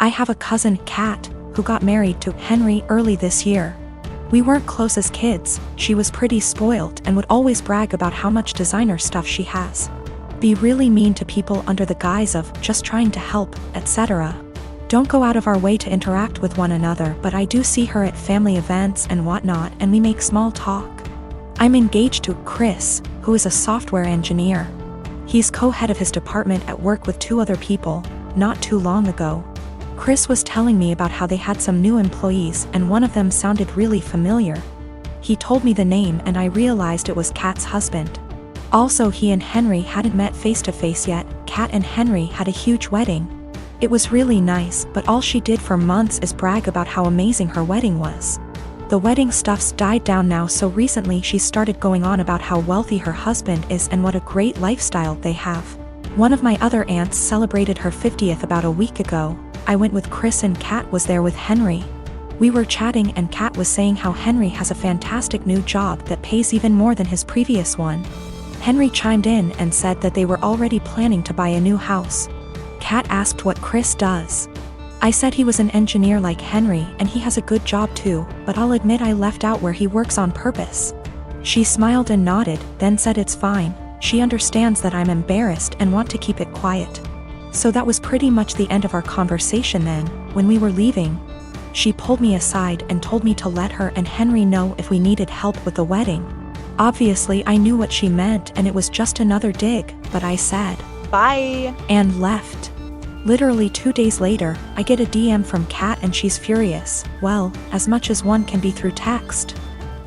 I have a cousin, Kat, who got married to Henry early this year. We weren't close as kids, she was pretty spoiled and would always brag about how much designer stuff she has. Be really mean to people under the guise of just trying to help, etc. Don't go out of our way to interact with one another, but I do see her at family events and whatnot, and we make small talk. I'm engaged to Chris, who is a software engineer. He's co-head of his department at work with 2 other people, not too long ago. Chris was telling me about how they had some new employees and one of them sounded really familiar. He told me the name and I realized it was Kat's husband. Also, he and Henry hadn't met face to face yet. Kat and Henry had a huge wedding. It was really nice, but all she did for months is brag about how amazing her wedding was. The wedding stuff's died down now, so recently she started going on about how wealthy her husband is and what a great lifestyle they have. One of my other aunts celebrated her 50th about a week ago. I went with Chris and Kat was there with Henry. We were chatting and Kat was saying how Henry has a fantastic new job that pays even more than his previous one. Henry chimed in and said that they were already planning to buy a new house. Kat asked what Chris does. I said he was an engineer like Henry and he has a good job too, but I'll admit I left out where he works on purpose. She smiled and nodded, then said it's fine. She understands that I'm embarrassed and want to keep it quiet. So that was pretty much the end of our conversation then. When we were leaving, she pulled me aside and told me to let her and Henry know if we needed help with the wedding. Obviously I knew what she meant and it was just another dig, but I said, "Bye," and left. Literally 2 days later, I get a DM from Kat and she's furious, well, as much as one can be through text.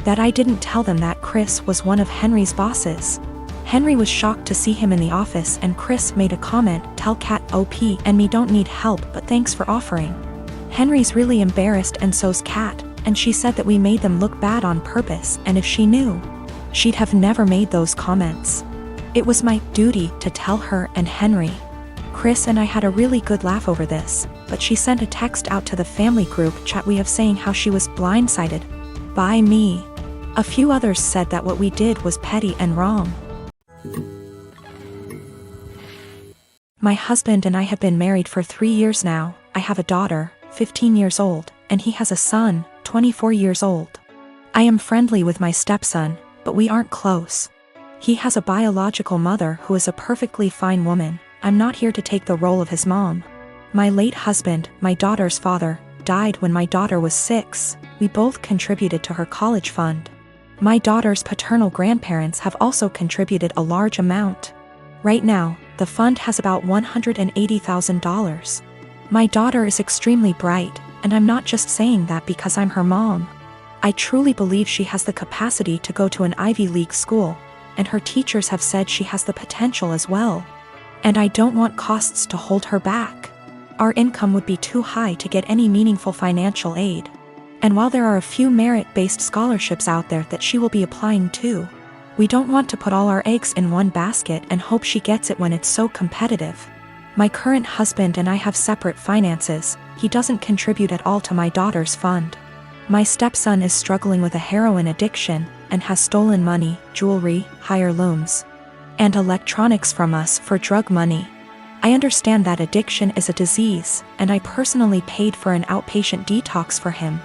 That I didn't tell them that Chris was one of Henry's bosses. Henry was shocked to see him in the office and Chris made a comment, "Tell Kat OP and me don't need help but thanks for offering." Henry's really embarrassed and so's Kat, and she said that we made them look bad on purpose and if she knew, she'd have never made those comments. It was my duty to tell her and Henry. Chris and I had a really good laugh over this, but she sent a text out to the family group chat we have saying how she was blindsided by me. A few others said that what we did was petty and wrong. My husband and I have been married for 3 years now. I have a daughter, 15 years old, and he has a son, 24 years old. I am friendly with my stepson, but we aren't close. He has a biological mother who is a perfectly fine woman. I'm not here to take the role of his mom. My late husband, my daughter's father, died when my daughter was 6. We both contributed to her college fund. My daughter's paternal grandparents have also contributed a large amount. Right now, the fund has about $180,000. My daughter is extremely bright, and I'm not just saying that because I'm her mom. I truly believe she has the capacity to go to an Ivy League school, and her teachers have said she has the potential as well. And I don't want costs to hold her back. Our income would be too high to get any meaningful financial aid. And while there are a few merit-based scholarships out there that she will be applying to, we don't want to put all our eggs in one basket and hope she gets it when it's so competitive. My current husband and I have separate finances. He doesn't contribute at all to my daughter's fund. My stepson is struggling with a heroin addiction and has stolen money, jewelry, heirlooms, and electronics from us for drug money. I understand that addiction is a disease, and I personally paid for an outpatient detox for him,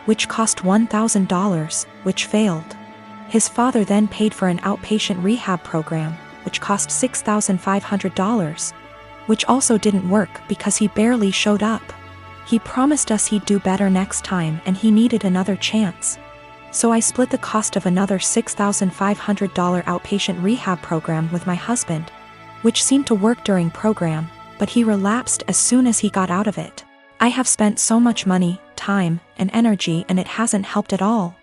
which cost $1,000, which failed. His father then paid for an outpatient rehab program, which cost $6,500, which also didn't work because he barely showed up. He promised us he'd do better next time and he needed another chance. So I split the cost of another $6,500 outpatient rehab program with my husband, which seemed to work during program, but he relapsed as soon as he got out of it. I have spent so much money, time, and energy and it hasn't helped at all.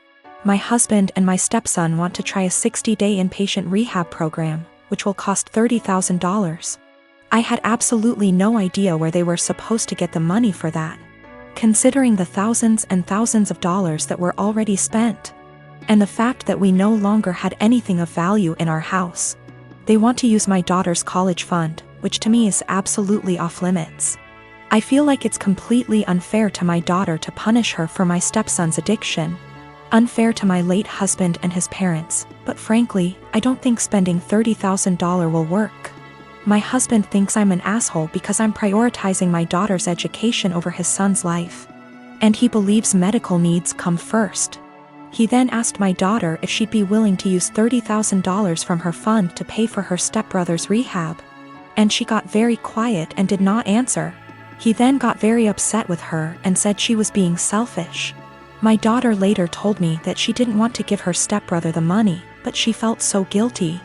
My husband and my stepson want to try a 60-day inpatient rehab program, which will cost $30,000. I had absolutely no idea where they were supposed to get the money for that, considering the thousands and thousands of dollars that were already spent, and the fact that we no longer had anything of value in our house. They want to use my daughter's college fund, which to me is absolutely off limits. I feel like it's completely unfair to my daughter to punish her for my stepson's addiction, unfair to my late husband and his parents, but frankly, I don't think spending $30,000 will work. My husband thinks I'm an asshole because I'm prioritizing my daughter's education over his son's life. And he believes medical needs come first. He then asked my daughter if she'd be willing to use $30,000 from her fund to pay for her stepbrother's rehab. And she got very quiet and did not answer. He then got very upset with her and said she was being selfish. My daughter later told me that she didn't want to give her stepbrother the money, but she felt so guilty.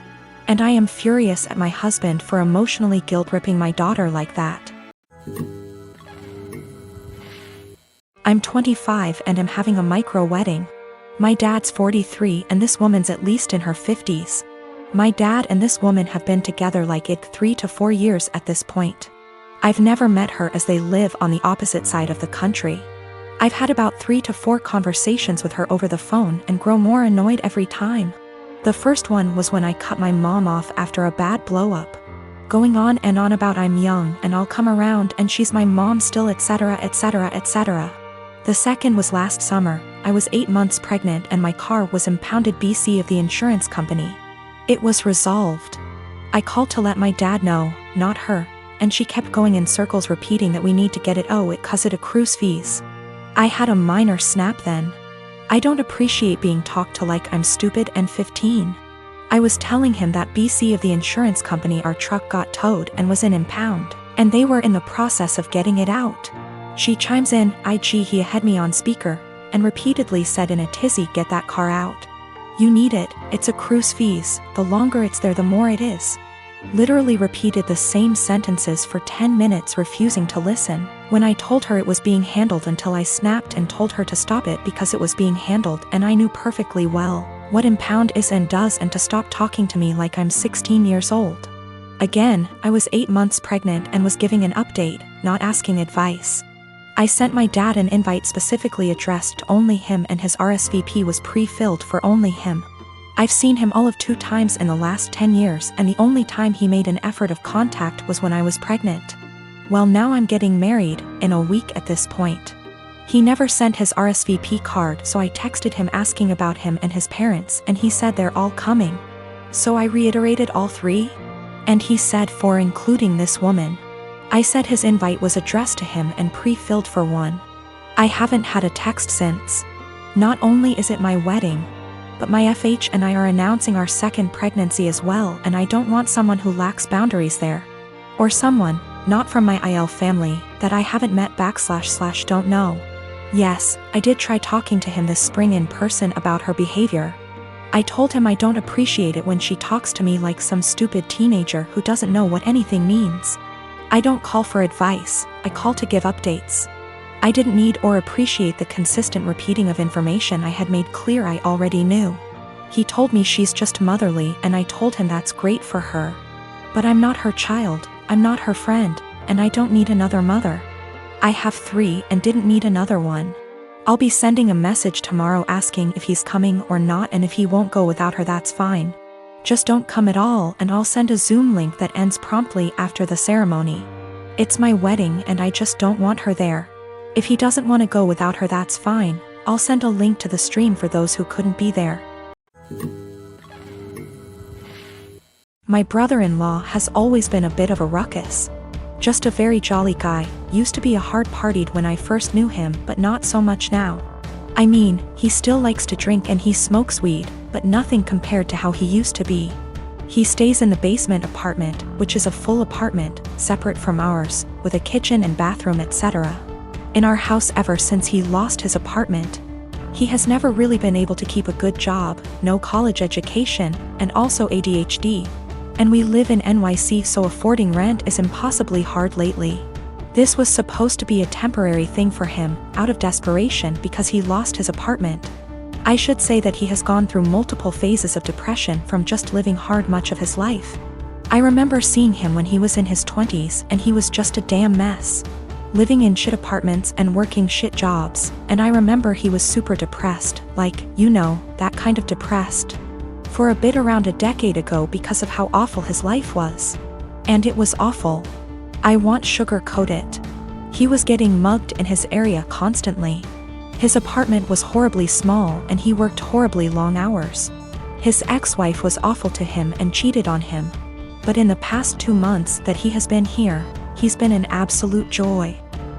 And I am furious at my husband for emotionally guilt-tripping my daughter like that. I'm 25 and am having a micro-wedding. My dad's 43 and this woman's at least in her 50s. My dad and this woman have been together like 3 to 4 years at this point. I've never met her as they live on the opposite side of the country. I've had about 3 to 4 conversations with her over the phone and grow more annoyed every time. The first one was when I cut my mom off after a bad blow-up. Going on and on about I'm young and I'll come around and she's my mom still, etc, etc, etc. The second was last summer. I was 8 months pregnant and my car was impounded BC of the insurance company. It was resolved. I called to let my dad know, not her, and she kept going in circles repeating that we need to get it cause it accrues fees. I had a minor snap then. I don't appreciate being talked to like I'm stupid and 15. I was telling him that BC of the insurance company our truck got towed and was in impound, and they were in the process of getting it out. She chimes in, he had me on speaker, and repeatedly said in a tizzy, get that car out. You need it, it's accrues fees, the longer it's there the more it is. Literally repeated the same sentences for 10 minutes refusing to listen, when I told her it was being handled until I snapped and told her to stop it because it was being handled and I knew perfectly well what impound is and does and to stop talking to me like I'm 16 years old. Again, I was 8 months pregnant and was giving an update, not asking advice. I sent my dad an invite specifically addressed to only him and his RSVP was pre-filled for only him. I've seen him all of 2 times in the last 10 years and the only time he made an effort of contact was when I was pregnant. Well, now I'm getting married, in a week at this point. He never sent his RSVP card, so I texted him asking about him and his parents and he said they're all coming. So I reiterated all 3? And he said 4 including this woman. I said his invite was addressed to him and pre-filled for 1. I haven't had a text since. Not only is it my wedding, but my FH and I are announcing our 2nd pregnancy as well and I don't want someone who lacks boundaries there. Or someone, not from my IL family, that I haven't met / don't know. Yes, I did try talking to him this spring in person about her behavior. I told him I don't appreciate it when she talks to me like some stupid teenager who doesn't know what anything means. I don't call for advice, I call to give updates. I didn't need or appreciate the consistent repeating of information I had made clear I already knew. He told me she's just motherly and I told him that's great for her. But I'm not her child, I'm not her friend, and I don't need another mother. I have 3 and didn't need another one. I'll be sending a message tomorrow asking if he's coming or not and if he won't go without her that's fine. Just don't come at all and I'll send a Zoom link that ends promptly after the ceremony. It's my wedding and I just don't want her there. If he doesn't want to go without her that's fine, I'll send a link to the stream for those who couldn't be there. My brother-in-law has always been a bit of a ruckus. Just a very jolly guy, used to be a hard-partied when I first knew him but not so much now. I mean, he still likes to drink and he smokes weed, but nothing compared to how he used to be. He stays in the basement apartment, which is a full apartment, separate from ours, with a kitchen and bathroom etc. In our house ever since he lost his apartment. He has never really been able to keep a good job, no college education, and also ADHD. And we live in NYC so affording rent is impossibly hard lately. This was supposed to be a temporary thing for him, out of desperation because he lost his apartment. I should say that he has gone through multiple phases of depression from just living hard much of his life. I remember seeing him when he was in his 20s and he was just a damn mess. Living in shit apartments and working shit jobs, and I remember he was super depressed, like, you know, that kind of depressed. For a bit around a decade ago because of how awful his life was. And it was awful. I won't sugarcoat it. He was getting mugged in his area constantly. His apartment was horribly small and he worked horribly long hours. His ex-wife was awful to him and cheated on him. But in the past 2 months that he has been here, he's been an absolute joy.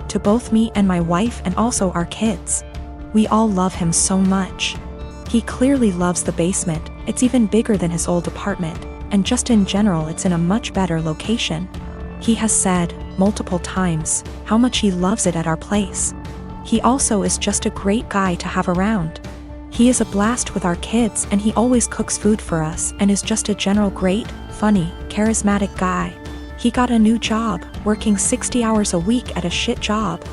To both me and my wife and also our kids. We all love him so much. He clearly loves the basement, it's even bigger than his old apartment, and just in general it's in a much better location. He has said, multiple times, how much he loves it at our place. He also is just a great guy to have around. He is a blast with our kids and he always cooks food for us and is just a general great, funny, charismatic guy. He got a new job, working 60 hours a week at a shit job.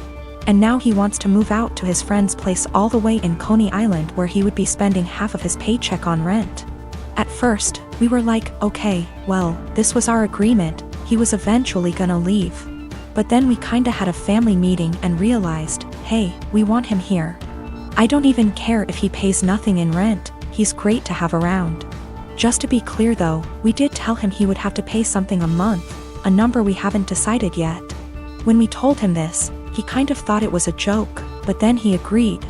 And now he wants to move out to his friend's place all the way in Coney Island where he would be spending half of his paycheck on rent. At first, we were like, okay, well, this was our agreement, he was eventually gonna leave. But then we kinda had a family meeting and realized, hey, we want him here. I don't even care if he pays nothing in rent, he's great to have around. Just to be clear though, we did tell him he would have to pay something a month, a number we haven't decided yet. When we told him this, he kind of thought it was a joke, but then he agreed.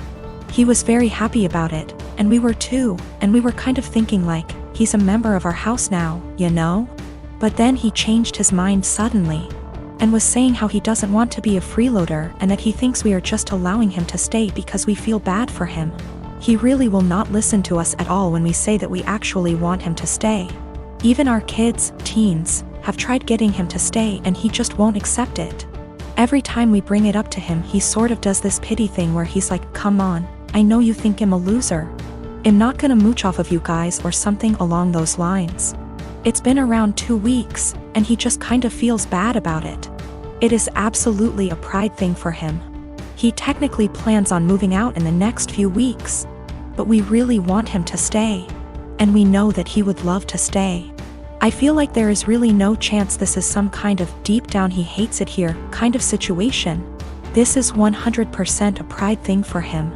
He was very happy about it, and we were too, and we were kind of thinking like, he's a member of our house now, you know? But then he changed his mind suddenly, and was saying how he doesn't want to be a freeloader and that he thinks we are just allowing him to stay because we feel bad for him. He really will not listen to us at all when we say that we actually want him to stay. Even our kids, teens, have tried getting him to stay and he just won't accept it. Every time we bring it up to him he sort of does this pity thing where he's like, come on, I know you think I'm a loser. I'm not gonna mooch off of you guys or something along those lines. It's been around 2 weeks, and he just kind of feels bad about it. It is absolutely a pride thing for him. He technically plans on moving out in the next few weeks. But we really want him to stay. And we know that he would love to stay. I feel like there is really no chance this is some kind of deep down he hates it here kind of situation. This is 100% a pride thing for him.